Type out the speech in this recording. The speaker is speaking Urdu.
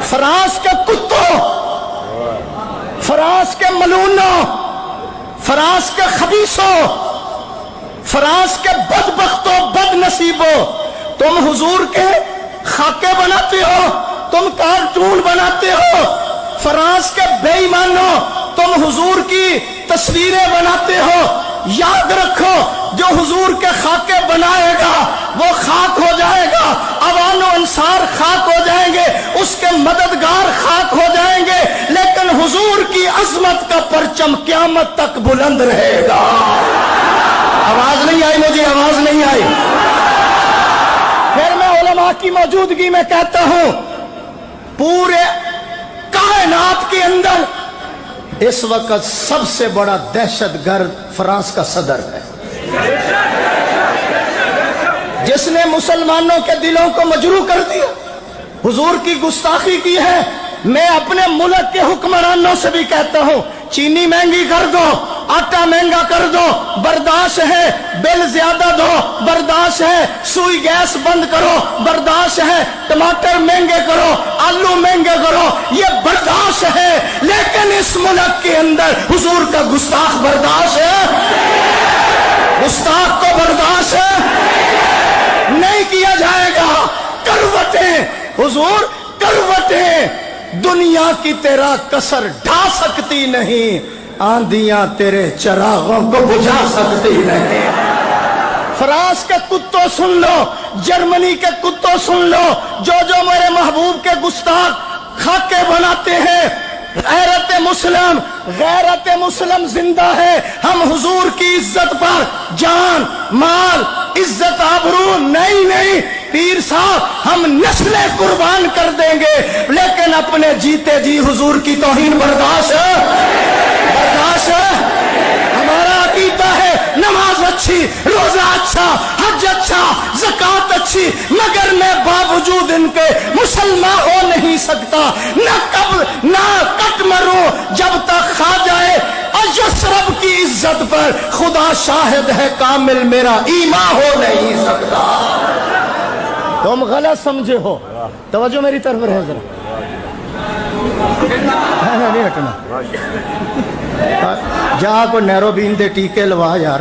فراس کے کتوں، فراس کے ملونوں، فراس کے خبیثوں، فراس کے بدبختوں، بد نصیبوں، تم حضور کے خاکے بناتے ہو، تم کارٹون بناتے ہو۔ فراس کے بے ایمانوں، تم حضور کی تصویریں بناتے ہو۔ یاد رکھو، جو حضور کے خاکے بنائے گا وہ خاک ہو جائے گا، اوان و انصار خاک ہو جائیں گے، اس کے مددگار خاک ہو جائیں گے، لیکن حضور کی عظمت کا پرچم قیامت تک بلند رہے گا۔ آواز نہیں آئی مجھے، آواز نہیں آئی۔ پھر میں علماء کی موجودگی میں کہتا ہوں، پورے کائنات کے اندر اس وقت سب سے بڑا دہشت گرد فرانس کا صدر ہے، جس نے مسلمانوں کے دلوں کو مجروح کر دیا، حضور کی گستاخی کی ہے۔ میں اپنے ملک کے حکمرانوں سے بھی کہتا ہوں، چینی مہنگی کر دو، آٹا مہنگا کر دو، برداشت ہے، بل زیادہ دو، برداشت ہے، سوئی گیس بند کرو، برداشت ہے، ٹماٹر مہنگے کرو، آلو مہنگے کرو، یہ برداشت ہے، لیکن اس ملک کے اندر حضور کا گستاخ برداشت ہے؟ گستاخ کو برداشت ہے؟ نہیں کیا جائے گا۔ کروٹیں حضور، کروٹیں دنیا کی تیرا کسر ڈھا سکتی نہیں، آندیاں تیرے چراغوں کو بجھا سکتی نہیں۔ فرانس کے کتوں سن لو، جرمنی کے کتوں سن لو، جو میرے محبوب کے گستاخ خاکے بناتے ہیں۔ غیرت مسلم زندہ ہے۔ ہم حضور کی عزت پر جان، مال، عزت، آبرو نہیں پیر صاحب، ہم نسلیں قربان کر دیں گے، لیکن اپنے جیتے جی حضور کی توہین برداشت ہے۔ ہمارا عقیدہ ہے، نماز اچھی، روزہ اچھا، حج اچھا، زکات اچھی، مگر میں باوجود ان کے مسلمان ہو نہیں سکتا۔ نہ کٹ مروں جب تک کھا جائے یسرب کی عزت پر خدا شاہد ہے کامل میرا ایمان ہو نہیں سکتا۔ تم غلط سمجھے ہو، توجہ میری طرف رہے ذرا، نہیں ہٹنا، جا کو نیرو بین دے ٹیکے لوا یار۔